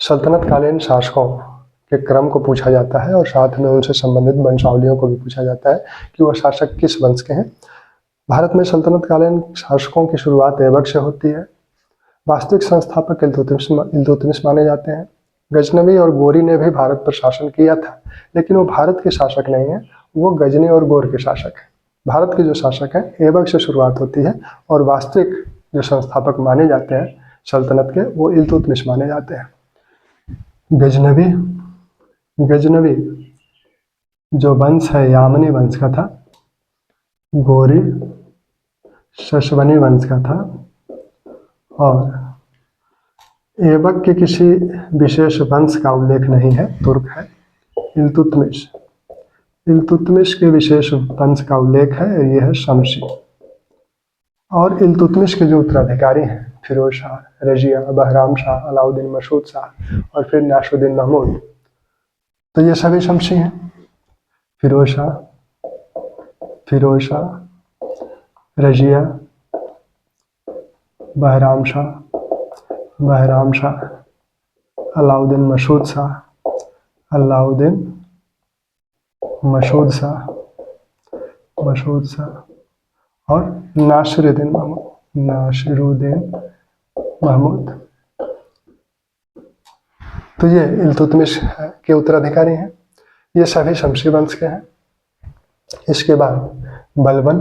सल्तनत कालीन शासकों के क्रम को पूछा जाता है और साथ में उनसे संबंधित वंशावलियों को भी पूछा जाता है कि वह शासक किस वंश के हैं। भारत में सल्तनत कालीन शासकों की शुरुआत ऐबक से होती है। वास्तविक संस्थापक इल्तुतमिश माने जाते हैं। गजनवी और गोरी ने भी भारत पर शासन किया था, लेकिन वो भारत के शासक नहीं है, वो गजनी और गोर के शासक हैं। भारत के जो शासक हैं ऐबक से शुरुआत होती है और वास्तविक जो संस्थापक माने जाते हैं सल्तनत के वो इल्तुतमिश माने जाते हैं। गजनवी जो वंश है यामनी वंश का था, गोरी शशवनी वंश का था और ऐबक के किसी विशेष वंश का उल्लेख नहीं है, तुर्क है। इल्तुतमिश के विशेष वंश का उल्लेख है, ये है शमशी। और इल्तुतमिश के जो उत्तराधिकारी हैं फिरोज शाह, रजिया, बहराम शाह, अलाउद्दीन मसूद शाह और फिर नासरुद्दीन महमूद, तो ये सभी शमशी हैं। फिरोज शाह, रजिया, बहराम शाह, अलाउद्दीन मसूद शाह और नासरुद्दीन महमूद। तो ये इल्तुतमिश के उत्तराधिकारी हैं, ये सभी शमशी वंश के हैं। इसके बाद बलबन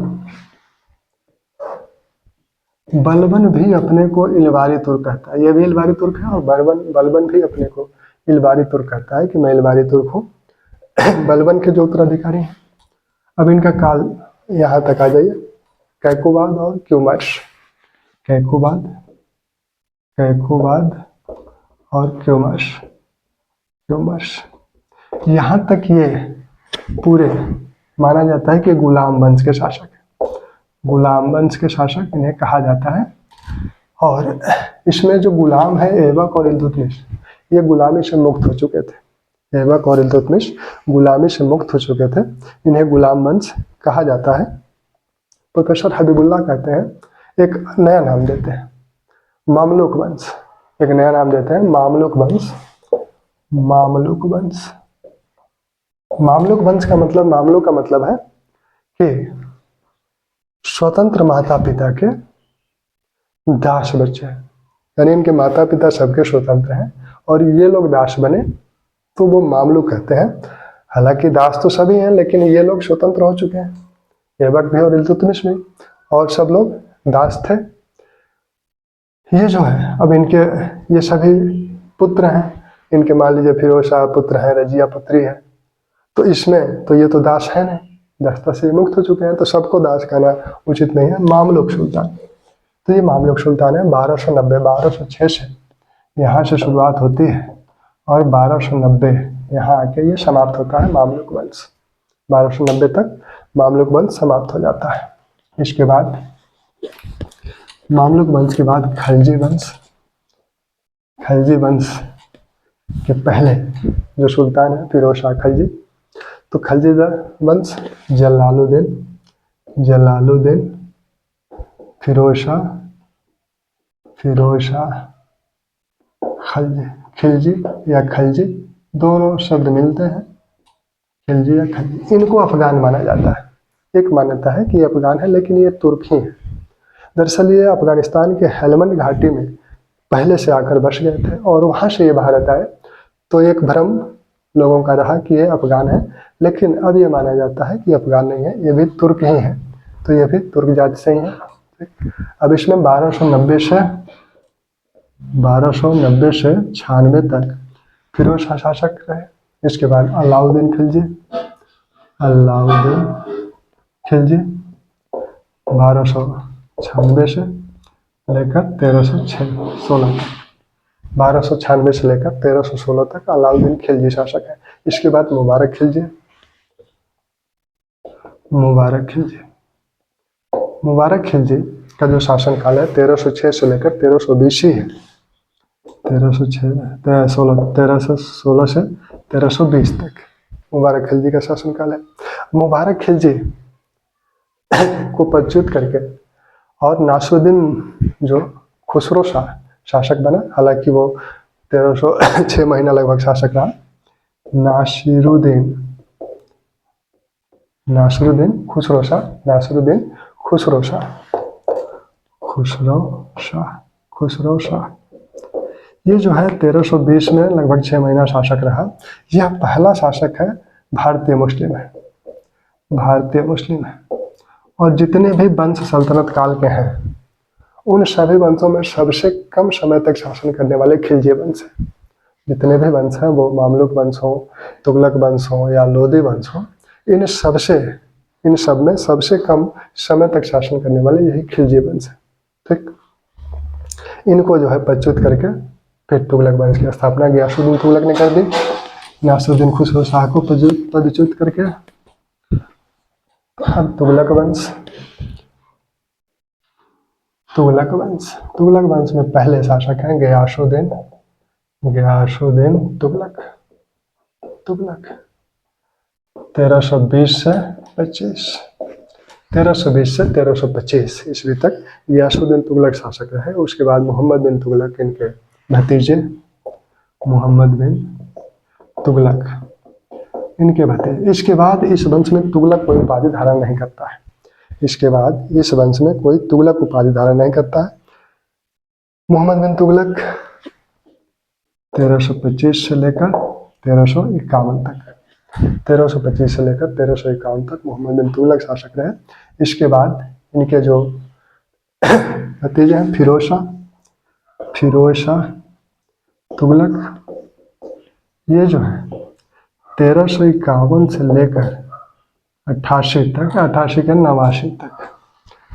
भी अपने को इलवारी तुर्क कहता है, ये भी इलवारी तुर्क है और बलबन भी अपने को इलवारी तुर्क कहता है कि मैं इलवारी तुर्क हूँ। बलबन के जो उत्तराधिकारी हैं, अब इनका काल यहाँ तक आ जाइए, कैकोबाद और क्यूमर्श। यहाँ तक ये पूरे माना जाता है कि गुलाम वंश के शासक है, गुलाम वंश के शासक इन्हें कहा जाता है। और इसमें जो गुलाम है ऐबक और इल्तुतमिश, ये गुलामी से मुक्त हो चुके थे। ऐबक और इल्तुतमिश गुलामी से मुक्त हो चुके थे, इन्हें गुलाम वंश कहा जाता है। प्रोफेसर हबीबुल्लाह कहते हैं एक नया नाम देते हैं, मामलुक वंश। एक नया नाम देते हैं मामलुक वंश। मामलुक वंश का मतलब, मामलुक का मतलब है कि स्वतंत्र माता पिता के दास बच्चे हैं, यानी इनके माता पिता सबके स्वतंत्र हैं और ये लोग दास बने तो वो मामलुक कहते हैं। हालांकि दास तो सभी हैं, लेकिन ये लोग स्वतंत्र हो चुके हैं, ऐबक भी और इल्तुतमिश भी, और सब लोग दास थे। ये जो है अब इनके ये सभी पुत्र हैं, इनके मान लीजिए फिरोज शाह पुत्र हैं, रजिया पुत्री है, तो इसमें तो ये तो दास है नहीं, दासता से मुक्त हो चुके हैं, तो सबको दास कहना उचित नहीं है। मामलुक सुल्तान, तो ये मामलुक सुल्तान है। 1206 से यहाँ से शुरुआत होती है और 1290 यहाँ आके ये समाप्त होता है मामलुक वंश। 1290 तक मामलुक वंश समाप्त हो जाता है। इसके बाद मामलुक वंश के बाद खलजी वंश के पहले जो सुल्तान है फिरोज शाह खलजी, तो खलजी वंश जलालुद्दीन, फिरोज शाह, खिलजी या खलजी, दोनों शब्द मिलते हैं, खिलजी या खलजी। इनको अफगान माना जाता है। एक मान्यता है कि ये अफगान है, लेकिन ये तुर्क ही है। दरअसल ये अफगानिस्तान के हेलमंड घाटी में पहले से आकर बस गए थे और वहाँ से ये भारत आए, तो एक भ्रम लोगों का रहा कि ये अफगान है, लेकिन अब ये माना जाता है कि अफगान नहीं है, ये भी तुर्क ही है, तो ये भी तुर्क जाति से ही है। अब इसमें 1290 से 96 तक फिरोज शाह शासक रहे। इसके बाद अलाउद्दीन खिलजी 1296 से लेकर 1316 तक, 1296 से लेकर 1316 तक अलाउद्दीन खिलजी शासक है। इसके बाद मुबारक खिलजी का जो शासन काल है 1306 से लेकर 1320 ही है। 1316 से 1320 तक मुबारक खिलजी का शासन काल है। मुबारक खिलजी को पदच्युत करके और नासरुद्दीन जो खुसरो शाह शासक बना, हालांकि वो 1306 महीना लगभग शासक रहा। नासिरुद्दीन खुसरो शाह ये जो है 1320 में लगभग 6 महीना शासक रहा। यह पहला शासक है भारतीय मुस्लिम है। और जितने भी वंश सल्तनत काल के हैं उन सभी वंशों में सबसे कम समय तक शासन करने वाले खिलजी वंश हैं। जितने भी वंश हैं, वो मामलुक वंश हो, तुगलक वंश हो या लोदी वंश हो, इन सब में सबसे कम समय तक शासन करने वाले यही खिलजी वंश है। ठीक, इनको जो है पदच्युत करके फिर तुगलक वंश की स्थापना गियासुद्दीन तुगलक ने कर दी। नासिरुद्दीन खुसरो शाह को पदच्युत करके अब तुगलक वंश में पहले शासक हैं गियासुद्दीन तुगलक 1320 से 1325 ईस्वी तक गियासुद्दीन तुगलक शासक रहे। उसके बाद मोहम्मद बिन तुगलक, इनके भतीजे इनके भतीजे। इसके बाद इस वंश में तुगलक कोई उपाधि धारण नहीं करता है। मोहम्मद बिन तुगलक 1325 से लेकर 1351 तक मोहम्मद बिन तुगलक शासक रहे। इसके बाद इनके जो भतीजे हैं फिरोज शाह तुगलक, ये जो है 1351 से लेकर 88 तक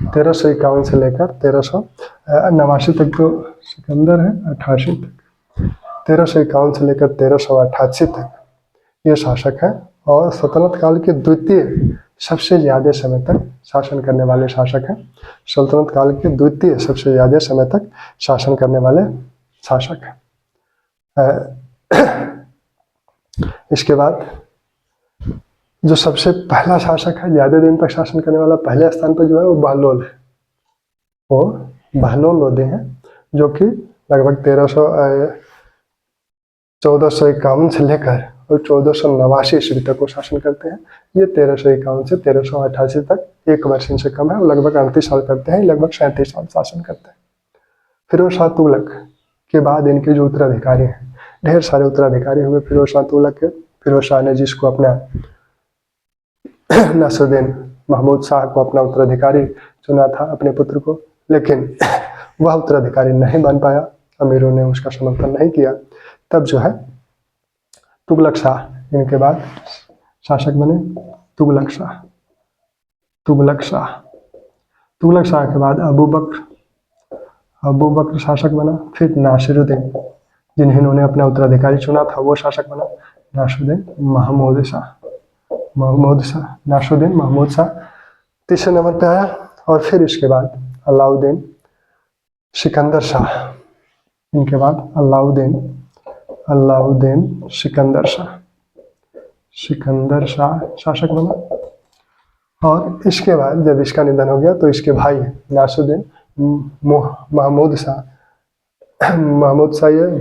1351 से लेकर 1389 तक तो सिकंदर है। 88 तक 1351 से लेकर 1388 तक ये शासक है और सल्तनत काल के द्वितीय सबसे ज़्यादा समय तक शासन करने वाले शासक हैं। इसके बाद जो सबसे पहला शासक है ज़्यादा दिन तक शासन करने वाला, पहले स्थान पर जो है वो बहलोल है। वो बहलोल लोदी हैं, जो कि लगभग 1451 से लेकर और 1489 ईस्वी तक वो शासन करते हैं। ये 1351 से 1388 तक, एक वर्ष इनसे कम है। वो लगभग 38 साल करते हैं, लगभग 37 साल शासन करते हैं। फिरोज शाह तुगलक के बाद इनके जो उत्तराधिकारी हैं, ढेर सारे उत्तराधिकारी हुए फिरोज शाह तुगलक के। फिरोज शाह ने जिसको अपना नासिरुद्दीन महमूद शाह को अपना उत्तराधिकारी चुना था, अपने पुत्र को, लेकिन वह उत्तराधिकारी नहीं बन पाया। अमीरों ने उसका समर्थन नहीं किया। तब जो है तुगलक शाह इनके बाद शासक बने। तुगलक शाह के बाद अबू बकर शासक बना। फिर नासिरुद्दीन, जिन्होंने अपना उत्तराधिकारी चुना था, वो शासक बना। नासिरुद्दीन महमूद शाह तीसरे नंबर पे आया। और फिर इसके बाद अलाउद्दीन सिकंदर शाह, इनके बाद अलाउद्दीन सिकंदर शाह शासक बना। और इसके बाद जब इसका निधन हो गया तो इसके भाई नासिरुद्दीन मोहम्मद शाह नासिरुद्दीन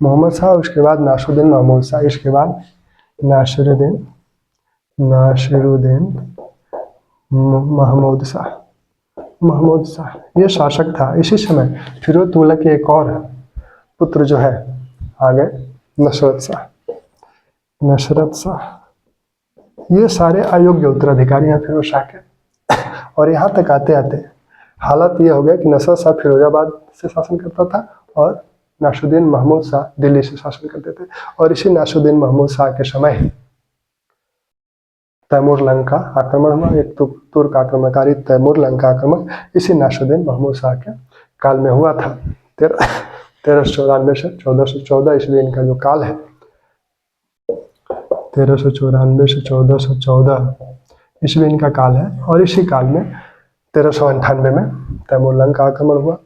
मोहम्मद शाह, उसके बाद नासिरुद्दीन महमूद शाह, इसके बाद नासिरुद्दीन महमूद शाह ये शासक था। इसी समय फिरोज तुगलक के एक और पुत्र जो है आ गए, नसरत शाह। ये सारे अयोग्य उत्तराधिकारी हैं फिरोज शाह के। और यहाँ तक आते आते हालत ये हो गया कि नसरत शाह फिरोजाबाद से शासन करता था और नासिरुद्दीन महमूद शाह दिल्ली से शासन करते थे। और इसी नासिरुद्दीन महमूद शाह के समय तैमूर लंका आक्रमण हुआ। एक तुर्क आक्रमणकारी तैमूर लंका आक्रमण इसी नासिरुद्दीन महमूद शाह के काल में हुआ था। 1394 से 1414 ईस्वी इनका जो काल है, 1394 से 1414 ईस्वी इनका काल है। और इसी काल में 1398 में तैमूर लंका आक्रमण हुआ।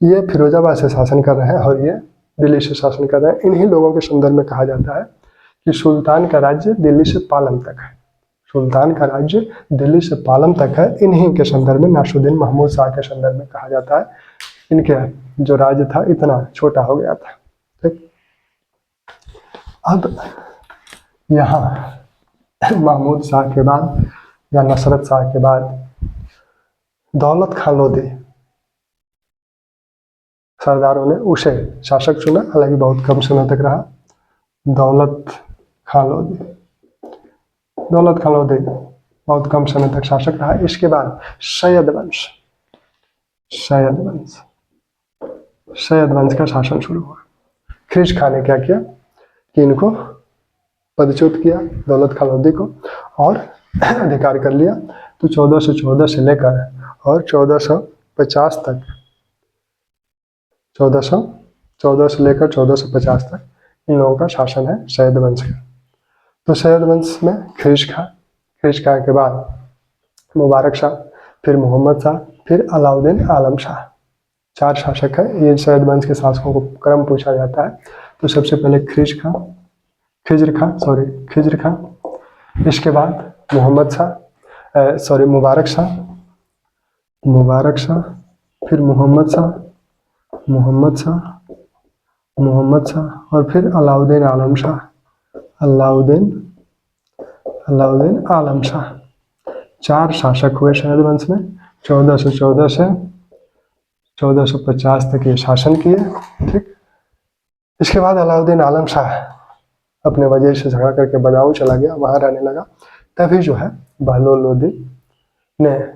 ये फिरोजाबाद से शासन कर रहे हैं और ये दिल्ली से शासन कर रहे हैं। इन्हीं लोगों के संदर्भ में कहा जाता है कि सुल्तान का राज्य दिल्ली से पालम तक है। सुल्तान का राज्य दिल्ली से पालम तक है। इन्हीं के संदर्भ में नासिरुद्दीन महमूद शाह के संदर्भ में कहा जाता है, इनके जो राज्य था इतना छोटा हो गया था। ठीक, अब यहाँ महमूद शाह के बाद या नसरत शाह के बाद दौलत खान लोधी सरदारों ने उसे शासक चुना, हालांकि बहुत कम समय तक रहा। दौलत खान लोधी बहुत कम समय तक शासक रहा। इसके बाद सैयद वंश का शासन शुरू हुआ। ख्रीज खान ने क्या किया कि इनको पदच्युत किया, दौलत खान लोधी को, और अधिकार कर लिया। तो 1414 से लेकर और 1450 तक 1414 से लेकर 1450 तक इन लोगों का शासन है सैयद वंश का। तो सैयद वंश में ख्रीज खां के बाद मुबारक शाह, फिर मोहम्मद शाह, फिर अलाउद्दीन आलम शाह, 4 शासक है। ये सैयद वंश के शासकों को क्रम पूछा जाता है। तो सबसे पहले खिज्र खां, इसके बाद मुबारक शाह, फिर मोहम्मद शाह और फिर अलाउद्दीन आलम शाह। 4 शासक हुए सैयद वंश में। 1414 से 1450 तक ये शासन किए। ठीक, इसके बाद अलाउद्दीन आलम शाह अपने वजीर से झगड़ा करके बदाऊं चला गया, वहां रहने लगा। तभी जो है बहलोल लोधी ने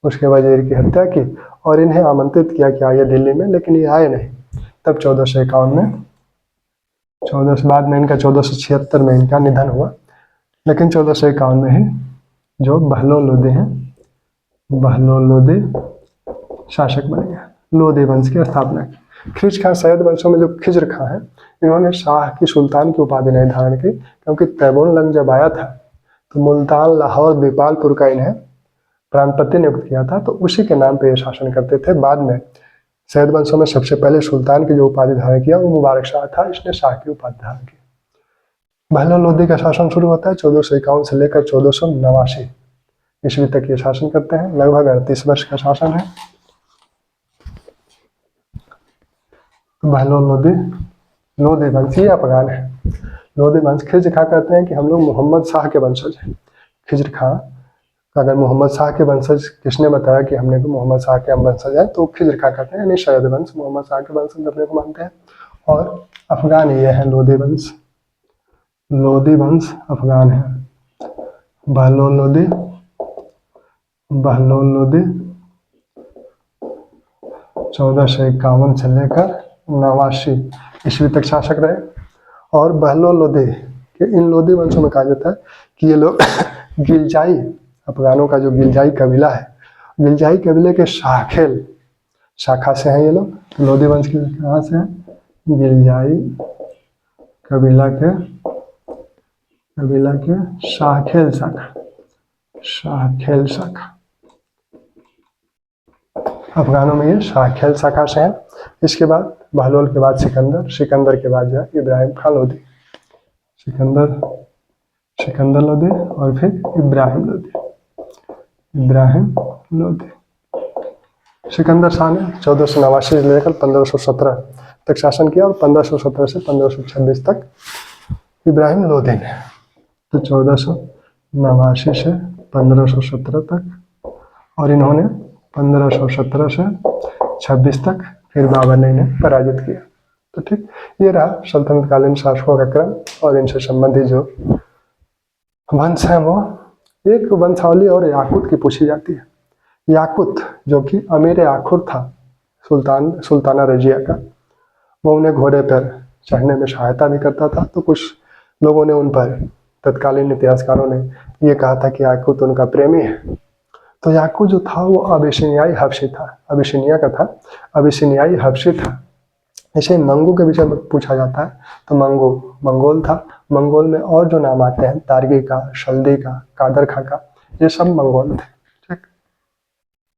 उसके वजीर की हत्या की और इन्हें आमंत्रित किया कि आइए दिल्ली में, लेकिन ये आए नहीं। तब 1451 में 1400 बाद में इनका 1476 में इनका निधन हुआ। लेकिन 1451 में ही जो बहलोल लोधी शासक बन गया, लोधी वंश की स्थापना की। ख्रीज खां सैयद वंशों में जो खिज्र खां है, इन्होंने शाह की सुल्तान की उपाधि नहीं धारण की, क्योंकि तैमूर जब आया था तो मुल्तान, लाहौर, दीपालपुर का इन्हें प्रांतपति नियुक्त किया था, तो उसी के नाम पे ये शासन करते थे। बाद में सैयद वंशों में सबसे पहले सुल्तान की जो उपाधि धारण किया वो मुबारक शाह था, इसने शाह की उपाधि धारण की। बहलोल लोधी का शासन शुरू होता है 1451 से लेकर 1489 ईस्वी तक ये शासन करते हैं। लगभग 38 वर्ष का शासन है। बहलोल लोधी वंश ये अफगान है। लोधी वंश खिज्र खां कहते हैं कि हम लोग मोहम्मद शाह के वंशज हैं। खिज्र खां अगर मोहम्मद शाह के वंशज किसने बताया कि हमने को मोहम्मद शाह के हम वंशज हैं, तो खिज्र खां कहते हैं, यानी सैयद वंश मोहम्मद शाह के वंशज अपने को मानते हैं। और अफगान ये है लोधी वंश अफगान है। बहलोल लोधी 1451 से लेकर 89 ईस्वी तक शासक रहे। और बहलोल लोधी के इन लोधी वंशों में कहा जाता है कि ये लोग गिलजाई, अफगानों का जो गिलजाई कबीला है, गिलजाई कबीले के शाखेल शाखा से हैं ये लोग। लोधी वंश के कहाँ से हैं? गिलजाई कबीला के शाखेल शाखा। अफगानों में ये शाखेल शाखा से हैं। इसके बाद बहलोल के बाद सिकंदर के बाद जो है इब्राहिम खान लोधी, सिकंदर लोधी और फिर इब्राहिम लोधी। सिकंदर शाह ने 1489 से लेकर 1517 तक शासन किया और 1517 से 1526 तक इब्राहिम लोधी ने। तो 1489 से 1517 तक और इन्होंने 1517 से 26 तक फिर बाबर ने इन्हें पराजित किया। तो ठीक, ये रहा सल्तनतकालीन शासकों का क्रम। और इनसे संबंधित जो वंश है वो एक वंशावली और याकूत की पूछी जाती है। याकूत जो कि अमीर आखुर था सुल्ताना रजिया का, वो उन्हें घोड़े पर चढ़ने में सहायता भी करता था। तो कुछ लोगों ने उन पर, तत्कालीन इतिहासकारों ने ये कहा था कि याकूत उनका प्रेमी है। तो याकूत जो था वो अबिसिनियाई हबशी था। इसे मंगू के विषय में पूछा जाता है। तो मंगू मंगोल था। मंगोल में और जो नाम आते हैं तारगी का, शल्दी का, कादर खां का, ये सब मंगोल थे।